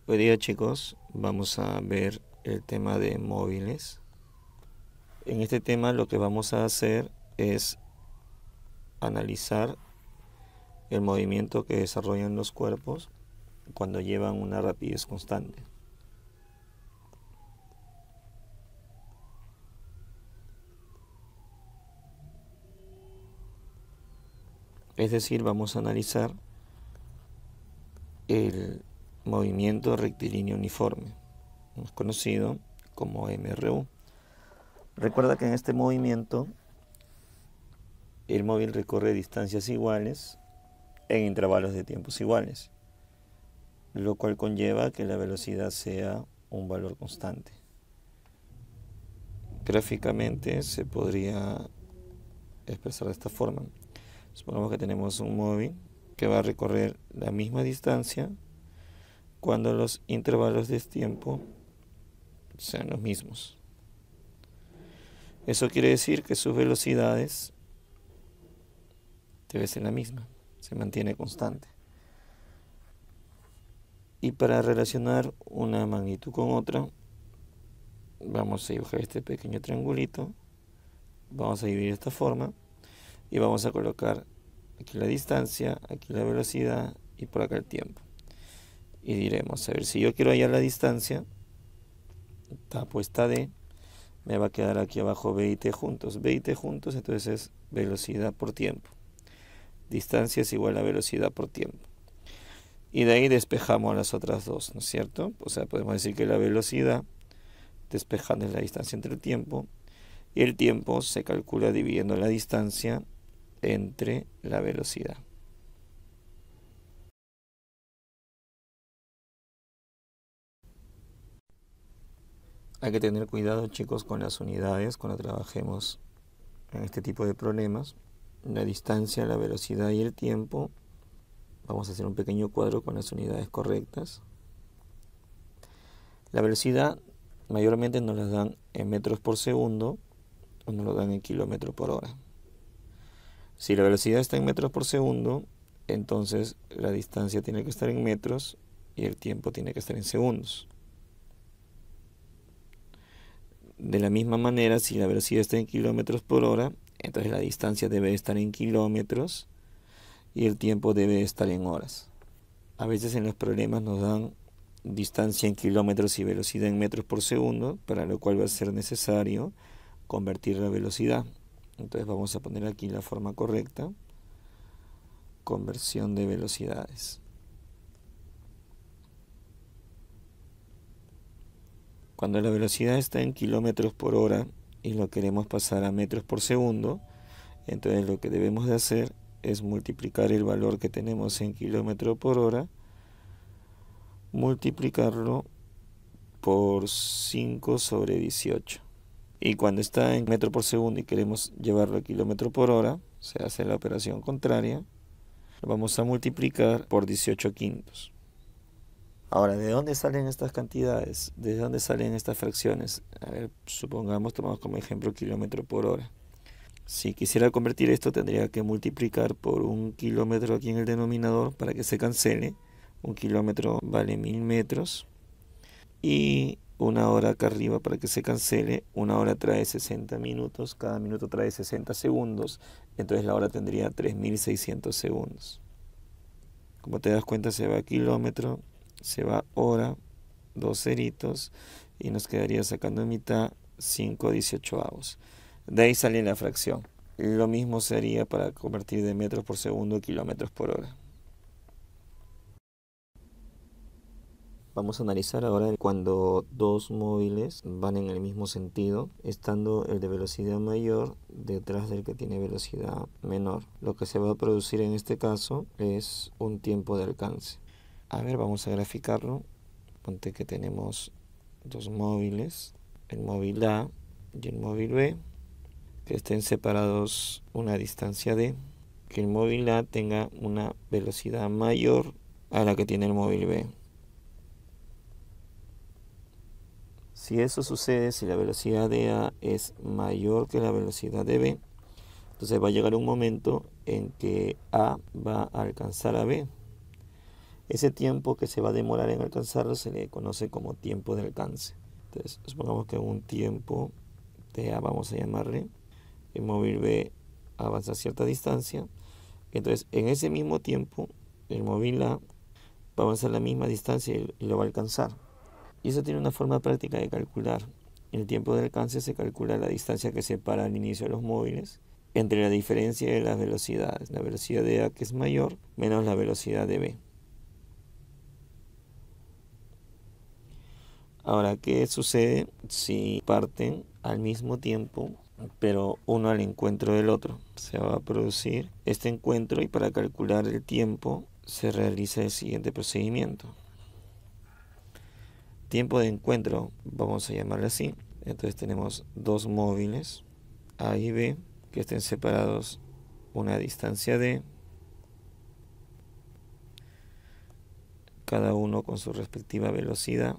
Hoy día, chicos, vamos a ver el tema de móviles. En este tema lo que vamos a hacer es analizar el movimiento que desarrollan los cuerpos cuando llevan una rapidez constante. Es decir, vamos a analizar el movimiento rectilíneo uniforme, más conocido como MRU. Recuerda que en este movimiento el móvil recorre distancias iguales en intervalos de tiempos iguales, lo cual conlleva que la velocidad sea un valor constante. Gráficamente se podría expresar de esta forma. Supongamos que tenemos un móvil que va a recorrer la misma distancia cuando los intervalos de tiempo sean los mismos. Eso quiere decir que sus velocidades debe ser la misma, se mantiene constante. Y para relacionar una magnitud con otra, vamos a dibujar este pequeño triangulito, vamos a dividir de esta forma y vamos a colocar aquí la distancia, aquí la velocidad y por acá el tiempo. Y diremos, a ver, si yo quiero hallar la distancia, tapo esta D, me va a quedar aquí abajo B y T juntos. B y T juntos, entonces es velocidad por tiempo. Distancia es igual a velocidad por tiempo. Y de ahí despejamos las otras dos, ¿no es cierto? O sea, podemos decir que la velocidad despejando es la distancia entre el tiempo, y el tiempo se calcula dividiendo la distancia entre la velocidad. Hay que tener cuidado, chicos, con las unidades cuando trabajemos en este tipo de problemas. La distancia, la velocidad y el tiempo. Vamos a hacer un pequeño cuadro con las unidades correctas. La velocidad mayormente nos la dan en metros por segundo o nos lo dan en kilómetros por hora. Si la velocidad está en metros por segundo, entonces la distancia tiene que estar en metros y el tiempo tiene que estar en segundos. De la misma manera, si la velocidad está en kilómetros por hora, entonces la distancia debe estar en kilómetros y el tiempo debe estar en horas. A veces en los problemas nos dan distancia en kilómetros y velocidad en metros por segundo, para lo cual va a ser necesario convertir la velocidad. Entonces vamos a poner aquí la forma correcta: conversión de velocidades. Cuando la velocidad está en kilómetros por hora y lo queremos pasar a metros por segundo, entonces lo que debemos de hacer es multiplicar el valor que tenemos en kilómetros por hora, multiplicarlo por 5 sobre 18. Y cuando está en metro por segundo y queremos llevarlo a kilómetro por hora, se hace la operación contraria, lo vamos a multiplicar por 18 quintos. Ahora, ¿de dónde salen estas cantidades? ¿De dónde salen estas fracciones? A ver, supongamos, tomamos como ejemplo kilómetro por hora. Si quisiera convertir esto, tendría que multiplicar por 1 kilómetro aquí en el denominador para que se cancele. 1 kilómetro vale 1000 metros. Y 1 hora acá arriba para que se cancele. 1 hora trae 60 minutos, cada minuto trae 60 segundos. Entonces la hora tendría 3600 segundos. Como te das cuenta, se va a kilómetro, se va hora, 2 ceritos, y nos quedaría sacando en mitad 5/18. De ahí sale la fracción. Lo mismo sería para convertir de metros por segundo a kilómetros por hora. Vamos a analizar ahora cuando dos móviles van en el mismo sentido, estando el de velocidad mayor detrás del que tiene velocidad menor. Lo que se va a producir en este caso es un tiempo de alcance. A ver, vamos a graficarlo. Ponte que tenemos dos móviles, el móvil A y el móvil B, que estén separados una distancia d, que el móvil A tenga una velocidad mayor a la que tiene el móvil B. Si eso sucede, si la velocidad de A es mayor que la velocidad de B, entonces va a llegar un momento en que A va a alcanzar a B. Ese tiempo que se va a demorar en alcanzarlo se le conoce como tiempo de alcance. Entonces, supongamos que un tiempo TA, vamos a llamarle, el móvil B avanza a cierta distancia. Entonces, en ese mismo tiempo, el móvil A va a avanzar la misma distancia y lo va a alcanzar. Y eso tiene una forma práctica de calcular. El tiempo de alcance se calcula la distancia que separa al inicio de los móviles entre la diferencia de las velocidades. La velocidad de A, que es mayor, menos la velocidad de B. Ahora, ¿qué sucede si parten al mismo tiempo, pero uno al encuentro del otro? Se va a producir este encuentro y para calcular el tiempo se realiza el siguiente procedimiento. Tiempo de encuentro, vamos a llamarlo así. Entonces tenemos dos móviles, A y B, que estén separados una distancia D, cada uno con su respectiva velocidad.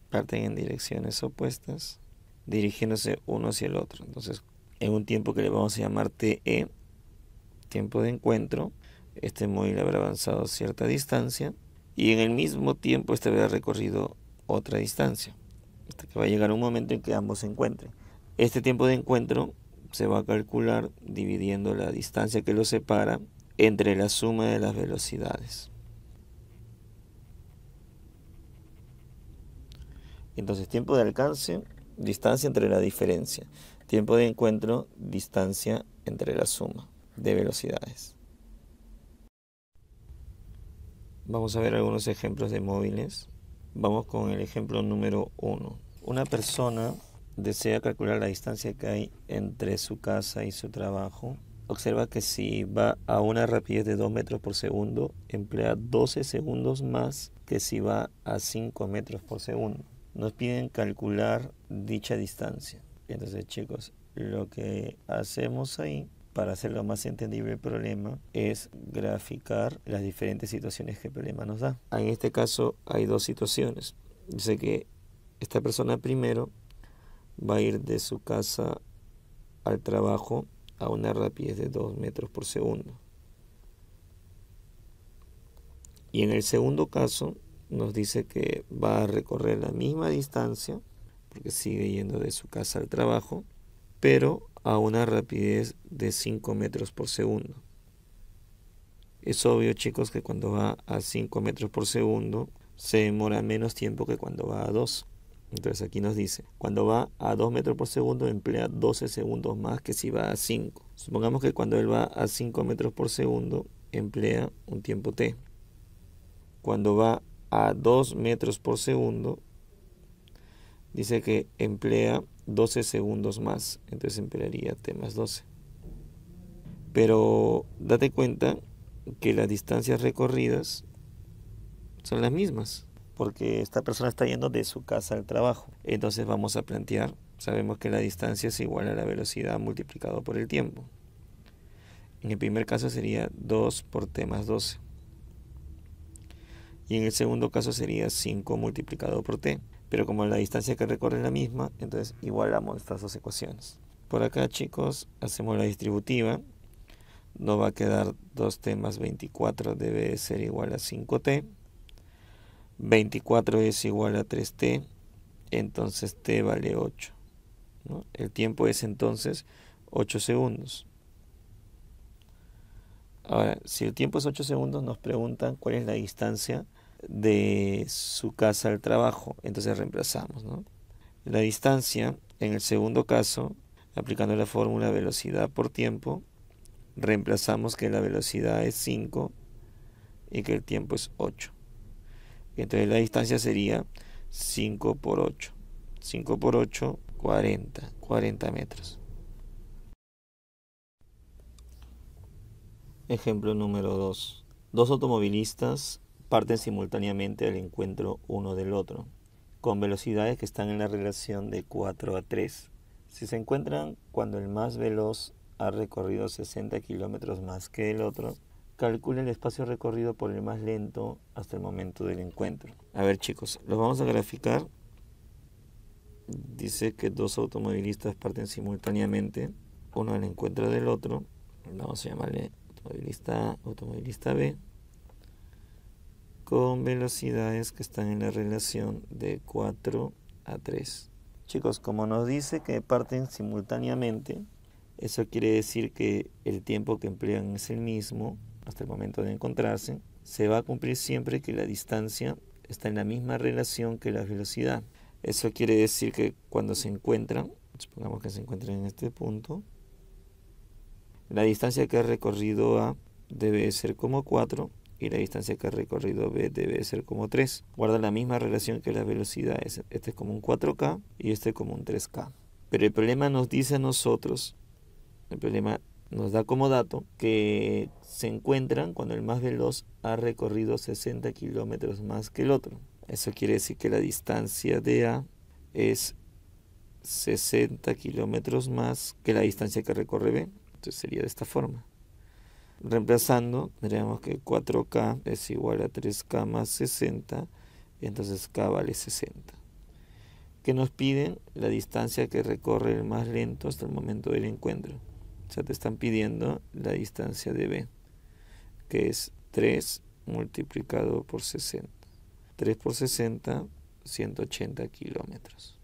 Parten en direcciones opuestas, dirigiéndose uno hacia el otro. Entonces, en un tiempo que le vamos a llamar TE, tiempo de encuentro, este móvil habrá avanzado cierta distancia y en el mismo tiempo este habrá recorrido otra distancia, hasta que va a llegar un momento en que ambos se encuentren. Este tiempo de encuentro se va a calcular dividiendo la distancia que los separa entre la suma de las velocidades. Entonces, tiempo de alcance, distancia entre la diferencia. Tiempo de encuentro, distancia entre la suma de velocidades. Vamos a ver algunos ejemplos de móviles. Vamos con el ejemplo número 1. Una persona desea calcular la distancia que hay entre su casa y su trabajo. Observa que si va a una rapidez de 2 metros por segundo, emplea 12 segundos más que si va a 5 metros por segundo. Nos piden calcular dicha distancia. Entonces, chicos, lo que hacemos ahí para hacerlo más entendible el problema es graficar las diferentes situaciones que el problema nos da. En este caso hay dos situaciones. Dice que esta persona primero va a ir de su casa al trabajo a una rapidez de 2 metros por segundo. Y en el segundo caso nos dice que va a recorrer la misma distancia, porque sigue yendo de su casa al trabajo, pero a una rapidez de 5 metros por segundo. Es obvio, chicos, que cuando va a 5 metros por segundo se demora menos tiempo que cuando va a 2. Entonces aquí nos dice, cuando va a 2 metros por segundo emplea 12 segundos más que si va a 5. Supongamos que cuando él va a 5 metros por segundo emplea un tiempo t. Cuando va a 2 metros por segundo, dice que emplea 12 segundos más, entonces emplearía t más 12. Pero date cuenta que las distancias recorridas son las mismas, porque esta persona está yendo de su casa al trabajo. Entonces vamos a plantear, sabemos que la distancia es igual a la velocidad multiplicado por el tiempo. En el primer caso sería 2 por t más 12. Y en el segundo caso sería 5 multiplicado por t. Pero como la distancia que recorre es la misma, entonces igualamos estas dos ecuaciones. Por acá, chicos, hacemos la distributiva. Nos va a quedar 2t más 24 debe de ser igual a 5t. 24 es igual a 3t, entonces t vale 8, ¿no? El tiempo es entonces 8 segundos. Ahora, si el tiempo es 8 segundos, nos preguntan cuál es la distancia de su casa al trabajo. Entonces reemplazamos, ¿no? La distancia, en el segundo caso, aplicando la fórmula velocidad por tiempo, reemplazamos que la velocidad es 5 y que el tiempo es 8. Entonces la distancia sería 5 por 8. 5 por 8, 40 metros. Ejemplo número 2. Dos automovilistas parten simultáneamente al encuentro uno del otro, con velocidades que están en la relación de 4 a 3. Si se encuentran cuando el más veloz ha recorrido 60 kilómetros más que el otro, calcula el espacio recorrido por el más lento hasta el momento del encuentro. A ver, chicos, los vamos a graficar. Dice que dos automovilistas parten simultáneamente, uno al encuentro del otro. Vamos a llamarle automovilista A, automovilista B. con velocidades que están en la relación de 4 a 3. Chicos, como nos dice que parten simultáneamente, eso quiere decir que el tiempo que emplean es el mismo hasta el momento de encontrarse. Se va a cumplir siempre que la distancia está en la misma relación que la velocidad. Eso quiere decir que cuando se encuentran, supongamos que se encuentran en este punto, la distancia que ha recorrido A debe ser como 4 y la distancia que ha recorrido B debe ser como 3. Guarda la misma relación que las velocidades. Este es como un 4K y este como un 3K. Pero el problema nos dice a nosotros, el problema nos da como dato que se encuentran cuando el más veloz ha recorrido 60 kilómetros más que el otro. Eso quiere decir que la distancia de A es 60 kilómetros más que la distancia que recorre B. Entonces sería de esta forma. Reemplazando, tendríamos que 4K es igual a 3K más 60, y entonces K vale 60. ¿Qué nos piden? La distancia que recorre el más lento hasta el momento del encuentro. O sea, te están pidiendo la distancia de B, que es 3 multiplicado por 60. 3 por 60, 180 kilómetros.